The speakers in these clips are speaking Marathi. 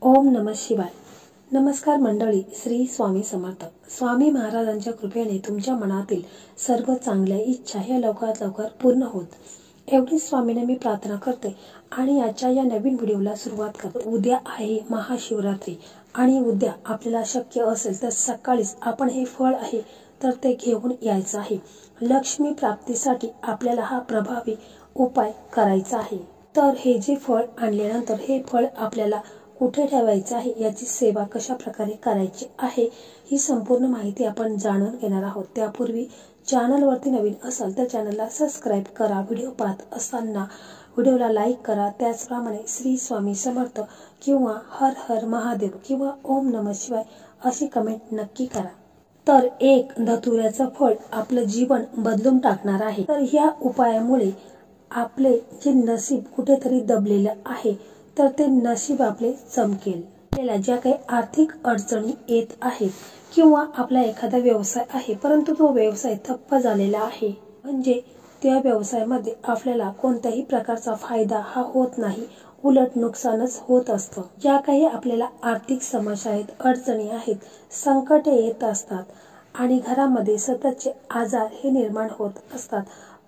ओम नमः शिवाय। नमस्कार मंडळी, श्री स्वामी समर्थ। स्वामी महाराजांच्या कृपेने तुमच्या मनातील सर्व चांगल्या इच्छा ह्या लवकरात लवकर पूर्ण होत, एवढी स्वामीने मी प्रार्थना करते। आणि आजच्या या नवीन व्हिडिओला सुरुवात करतो। उद्या आहे महाशिवरात्री आणि उद्या आपल्याला शक्य असेल तर सकाळीच आपण हे फळ आहे तर ते घेऊन यायचं आहे। लक्ष्मी प्राप्तीसाठी आपल्याला हा प्रभावी उपाय करायचा आहे। तर हे जे फळ आणल्यानंतर हे फळ आपल्याला कुठे ठेवायचं आहे, याची सेवा कशा प्रकारे करायची आहे, ही संपूर्ण माहिती आपण जाणून घेणार आहोत। त्यापूर्वी चॅनलवरती नवीन असाल तर चॅनलला सबस्क्राइब करा, व्हिडिओ पाहत असताना व्हिडिओला लाईक करा। त्याचप्रमाणे श्री स्वामी समर्थ किंवा हर हर महादेव किंवा ओम नमः शिवाय अशी कमेंट नक्की करा। तर एक धतुऱ्याचं फळ आपलं जीवन बदलून टाकणार आहे। तर ह्या उपायामुळे आपले जे नशीब कुठेतरी दबलेलं आहे तर ते नशीब आपले चमकेल। आपल्याला ज्या काही आर्थिक अडचणी येत आहेत किंवा आपला एखादा व्यवसाय आहे परंतु तो व्यवसाय ठप्प झालेला आहे, म्हणजे त्या व्यवसायामध्ये आपल्याला कोणत्याही प्रकारचा फायदा हा होत नाही, उलट नुकसानच होत असतं। ज्या काही आपल्याला आर्थिक समस्या आहेत, अडचणी आहेत, संकटे येत असतात आणि घरामध्ये सततचे आजार हे निर्माण होत असतात,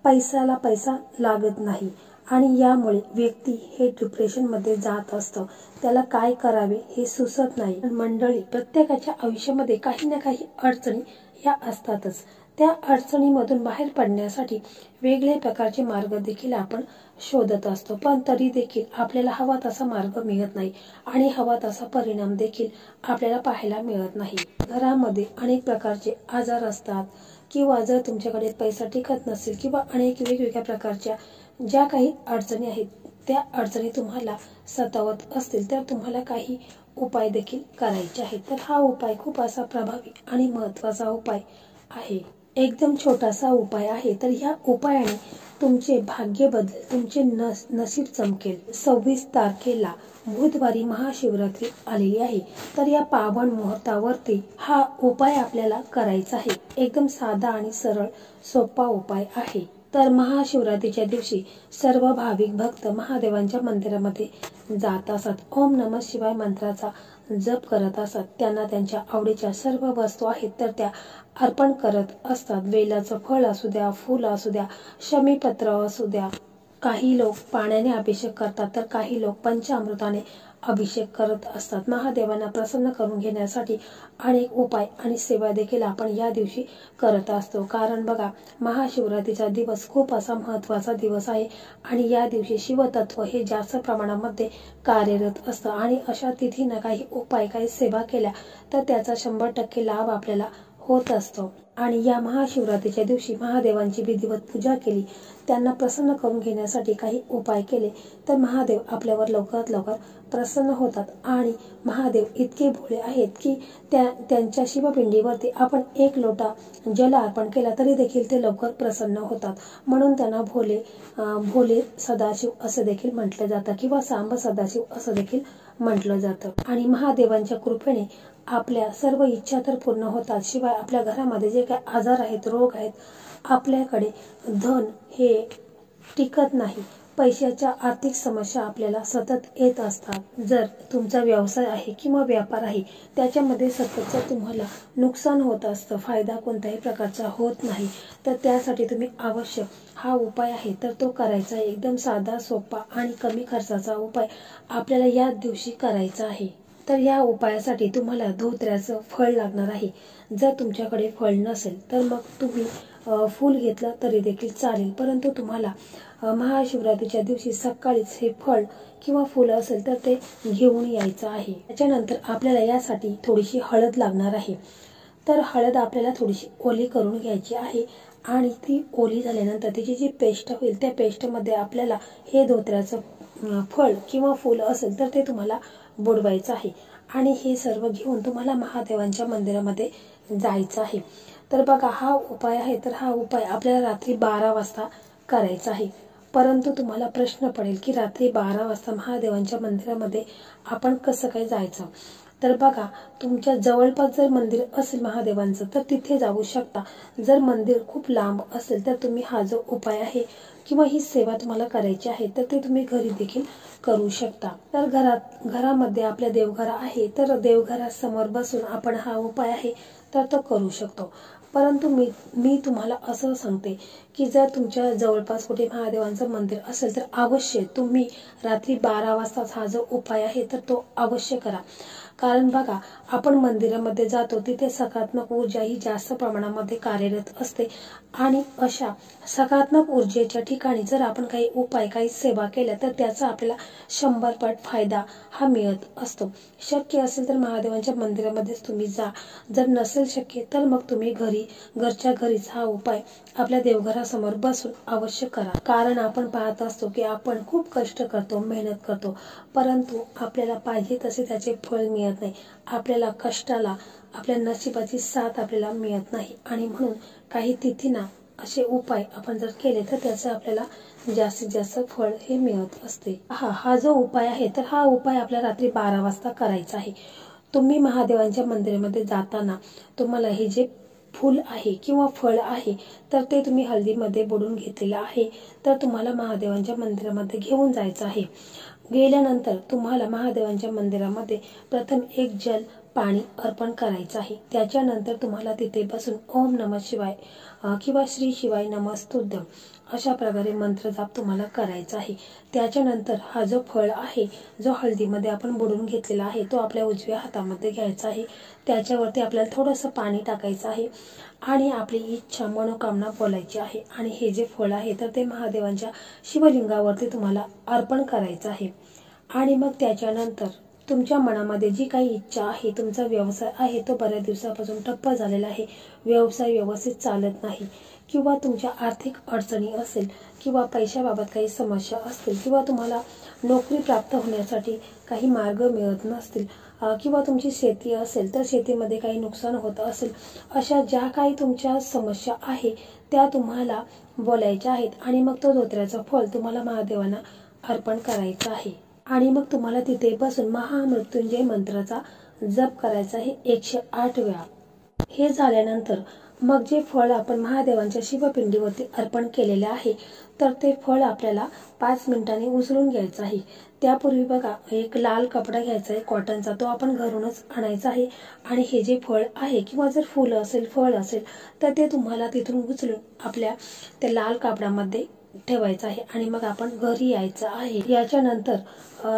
पैशाला पैसा लागत नाही आणि यामुळे व्यक्ती हे डिप्रेशन मध्ये जात असतं, त्याला काय करावे हे सुचत नाही। मंडळी, प्रत्येकाच्या आयुष्यामध्ये काही ना काही अडचणी या असतातच। त्या अडचणीमधून बाहेर पडण्यासाठी वेगवेगळ्या प्रकारचे मार्ग देखील आपण शोधत असतो, पण तरी देखील आपल्याला हवा तसा मार्ग मिळत नाही आणि हवा तसा परिणाम देखील आपल्याला पाहायला मिळत नाही। घरामध्ये अनेक प्रकारचे आजार असतात किंवा जर तुमच्याकडे पैसा टिकत नसेल किंवा अनेक वेगवेगळ्या प्रकारच्या ज्या काही अडचणी आहेत त्या अडचणी तुम्हाला सतावत असतील तर तुम्हाला काही उपाय देखील करायचे आहेत। तर हा उपाय खूप असा प्रभावी आणि महत्त्वाचा उपाय आहे। एकदम छोटासा उपाय आहे, तर ह्या उपायाने तुमचे भाग्य बदलेल, तुमचे नशीब चमकेल। 26 तारखेला बुधवारी महाशिवरात्री आलेली आहे, तर या पावन मुहूर्तावरती हा उपाय आपल्याला करायचा आहे। एकदम साधा आणि सरळ सोपा उपाय आहे। तर महाशिवरात्रीच्या दिवशी सर्व भाविक भक्त महादेवांच्या मंदिरामध्ये जात असतात, ओम नमः शिवाय मंत्राचा जप करत असतात, त्यांना त्यांच्या आवडीच्या सर्व वस्तू आहेत तर त्या अर्पण करत असतात। वेलाचं फळ असू द्या, फूल असू द्या, शमीपत्र असू द्या, काही लोक पाण्याने अभिषेक करतात तर काही लोक पंचामृताने अभिषेक करत असतात। महादेवांना प्रसन्न करून घेण्यासाठी अनेक उपाय आणि सेवा देखील आपण या दिवशी करत असतो, कारण बघा महाशिवरात्रीचा दिवस खूप असा महत्त्वाचा दिवस आहे आणि या दिवशी शिवतत्व हे जास्त प्रमाणामध्ये कार्यरत असतं आणि अशा तिथीनं काही उपाय काही सेवा केल्या तर त्याचा 100% लाभ आपल्याला होत असतो। आणि या महाशिवरात्रीच्या दिवशी महादेवांची विधिवत पूजा केली, त्यांना प्रसन्न करून घेण्यासाठी काही उपाय केले तर महादेव आपल्यावर लवकरात लवकर प्रसन्न होतात। आणि महादेव इतके भोळे आहेत की त्यांच्या शिवपिंडीवरती आपण 1 लोटा जल अर्पण केला तरी देखील ते लवकर प्रसन्न होतात, म्हणून त्यांना भोले सदाशिव असं देखील म्हटलं जातं किंवा सांब सदाशिव असं देखील म्हटलं जातं। आणि महादेवांच्या कृपेने आपल्या सर्व इच्छा तर पूर्ण होतात, शिवाय आपल्या घरामध्ये जे काही आजार आहेत, रोग आहेत, आपल्याकडे धन हे टिकत नाही, पैशाच्या आर्थिक समस्या आपल्याला सतत येत असतात। जर तुमचा व्यवसाय आहे किंवा व्यापार आहे त्याच्यामध्ये सततचं तुम्हाला नुकसान होत असतं, फायदा कोणत्याही प्रकारचा होत नाही, तर त्यासाठी तुम्ही अवश्य हा उपाय आहे तर तो करायचा आहे। एकदम साधा, सोपा आणि कमी खर्चाचा उपाय आपल्याला या दिवशी करायचा आहे। तर या उपायासाठी तुम्हाला धोत्र्याचं फळ लागणार आहे। जर तुमच्याकडे फळ नसेल तर मग तुम्ही फूल घेतलं तरी देखील चालेल, परंतु तुम्हाला महाशिवरात्रीच्या दिवशी सकाळीच हे फळ किंवा फूल असेल तर ते घेऊन यायचं आहे। त्याच्यानंतर आपल्याला यासाठी थोडीशी हळद लागणार आहे, तर हळद आपल्याला थोडीशी ओली करून घ्यायची आहे आणि ती ओली झाल्यानंतर त्याची जी पेस्ट होईल त्या पेस्टमध्ये आपल्याला हे धोत्र्याचं फळ किंवा फूल असेल तर ते तुम्हाला बुडवायचं आहे आणि हे सर्व घेऊन तुम्हाला महादेवांच्या मंदिरामध्ये जायचं आहे। तर बघा हा उपाय आहे, तर हा उपाय आपल्याला रात्री 12 वाजता करायचा आहे। परंतु तुम्हाला प्रश्न पडेल की रात्री 12 वाजता महादेवांच्या मंदिरामध्ये आपण कसं काय जायचं, तर बघा तुमच्या जवळपास जर मंदिर असेल महादेवांचं तर तिथे जाऊ शकता। जर मंदिर खूप लांब असेल तर तुम्ही हा जो उपाय आहे किंवा ही सेवा तुम्हाला करायची आहे तर ते तुम्ही घरी देखील करू शकता। तर घरामध्ये आपल्या देवघर आहे तर देवघरासमोर बसून आपण हा उपाय आहे तर तो करू शकतो। परंतु मी तुम्हाला असं सांगते की जर तुमच्या जवळपास कुठे महादेवांचं मंदिर असेल तर अवश्य तुम्ही रात्री 12 वाजता हा जो उपाय आहे तर तो अवश्य करा। कारण बघा, आपण मंदिरामध्ये जातो तिथे सकारात्मक ऊर्जा ही जास्त प्रमाणामध्ये कार्यरत असते आणि अशा सकारात्मक ऊर्जेच्या ठिकाणी जर आपण काही उपाय काही सेवा केल्या तर त्याचा आपल्याला 100 पट फायदा हा मिळत असतो। शक्य असेल तर महादेवांच्या मंदिरामध्येच तुम्ही जा, जर नसेल शक्य तर मग तुम्ही घरच्या घरीच हा उपाय आपल्या देवघरासमोर बसून अवश्य करा। कारण आपण पाहत असतो की आपण खूप कष्ट करतो, मेहनत करतो, परंतु आपल्याला पाहिजे तसे त्याचे फळ मिळत नाही। आपल्याला कष्टाला आपल्या नशिबाची साथ आपल्याला मिळत नाही आणि म्हणून काही तिथींना असे उपाय आपण जर केले तर त्याचं आपल्याला जास्तीत जास्त फळ हे मिळत असते। हा जो उपाय आहे तर हा उपाय आपल्याला रात्री 12 वाजता करायचा आहे। तुम्ही महादेवांच्या मंदिरामध्ये जाताना तुम्हाला हे जे फूल आहे किंवा फळ आहे तर ते तुम्ही हळदीमध्ये बुडवून घेतलेलं आहे तर तुम्हाला महादेवांच्या मंदिरामध्ये घेऊन जायचं आहे। गेल्यानंतर तुम्हाला महादेवांच्या मंदिरामध्ये प्रथम एक जल पाणी अर्पण करायचं आहे। त्याच्यानंतर तुम्हाला तिथे बसून ओम नमः शिवाय किंवा श्री शिवाय नमस्तुभ्यं अशा प्रकारे मंत्र जाप तुम्हाला करायचा आहे। त्याच्यानंतर हा जो फळ आहे जो हळदीमध्ये आपण बुडवून घेतलेला आहे तो आपल्या उजव्या हातामध्ये घ्यायचा आहे। त्याच्यावरती आपल्याला थोडंसं पाणी टाकायचं आहे आणि आपली इच्छा मनोकामना बोलायची आहे आणि हे जे फळ आहे तर ते महादेवांच्या शिवलिंगावरती तुम्हाला अर्पण करायचं आहे। आणि मग त्याच्यानंतर तुमच्या मनामध्ये जी काही इच्छा आहे, तुमचा व्यवसाय आहे तो बऱ्याच दिवसापासून ठप्प झालेला आहे, व्यवसाय व्यवस्थित चालत नाही किंवा तुमच्या आर्थिक अडचणी असेल किंवा पैशाबाबत काही समस्या असतील किंवा तुम्हाला नोकरी प्राप्त होण्यासाठी काही मार्ग मिळत नसतील किंवा तुमची शेती असेल तर शेतीमध्ये काही नुकसान होत असेल, अशा ज्या काही तुमच्या समस्या आहे त्या तुम्हाला बोलायच्या आहेत आणि मग तो धोत्र्याचं फळ तुम्हाला महादेवांना अर्पण करायचं आहे। आणि मग तुम्हाला तिथे बसून महामृत्युंजय मंत्राचा जप करायचा आहे 108 वेळा। हे झाल्यानंतर मग जे फळ आपण महादेवांच्या शिवपिंडीवरती अर्पण केलेले आहे तर ते फळ आपल्याला 5 मिनिटांनी उचलून घ्यायचं आहे। त्यापूर्वी बघा, एक लाल कपडा घ्यायचा आहे कॉटनचा, तो आपण घरूनच आणायचा आहे आणि हे जे फळ आहे किंवा जर फुल असेल फळ असेल तर ते तुम्हाला तिथून उचलून आपल्या त्या लाल कापडामध्ये ठेवायचं आहे आणि मग आपण घरी यायचं आहे। याच्यानंतर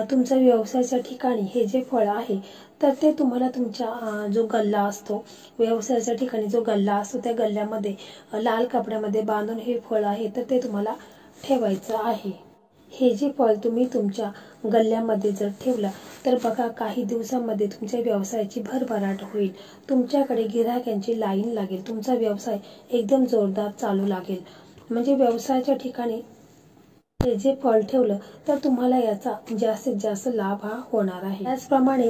तुमच्या व्यवसायाच्या ठिकाणी हे जे फळ आहे तर ते तुम्हाला तुमच्या जो गल्ला असतो, व्यवसायाच्या ठिकाणी जो गल्ला असतो त्या गल्ल्यामध्ये लाल कपड्यामध्ये बांधून हे फळ आहे तर ते तुम्हाला ठेवायचं आहे। हे जे फळ तुम्ही तुमच्या गल्ल्यामध्ये जर ठेवलं तर बघा, काही दिवसांमध्ये तुमच्या व्यवसायाची भरभराट होईल, तुमच्याकडे गिराह्यांची लाईन लागेल, तुमचा व्यवसाय एकदम जोरदार चालू लागेल। म्हणजे व्यवसायाच्या ठिकाणी हे जे फळ ठेवलं तर तुम्हाला याचा जास्तीत जास्त लाभ हा होणार आहे। त्याचप्रमाणे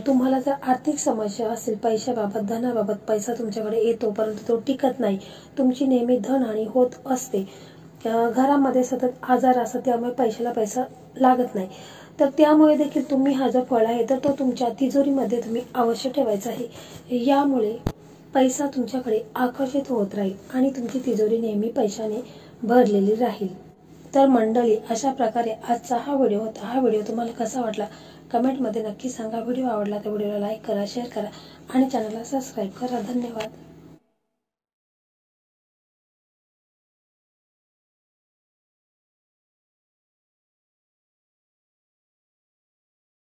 तुम्हाला जर आर्थिक समस्या असेल, पैशाबाबत धनाबाबत, पैसा तुमच्याकडे येतो परंतु तो टिकत नाही, तुमची नेहमी धनहानी होत असते, घरामध्ये सतत आजार असतात त्यामुळे पैशाला पैसा लागत नाही, तर त्यामुळे देखील तुम्ही हा जो फळ आहे तर तो तुमच्या तिजोरीमध्ये तुम्ही अवश्य ठेवायचा आहे। यामुळे पैसा तुमच्याकडे आकर्षित होत राहील आणि तुमची तिजोरी नेहमी पैशाने भरलेली राहील। तर मंडळी, अशा प्रकारे आजचा हा व्हिडिओ होता। हा व्हिडिओ तुम्हाला कसा वाटला कमेंटमध्ये नक्की सांगा। व्हिडिओ आवडला तर व्हिडिओला लाईक करा, शेअर करा आणि चॅनलला सबस्क्राईब करा। धन्यवाद।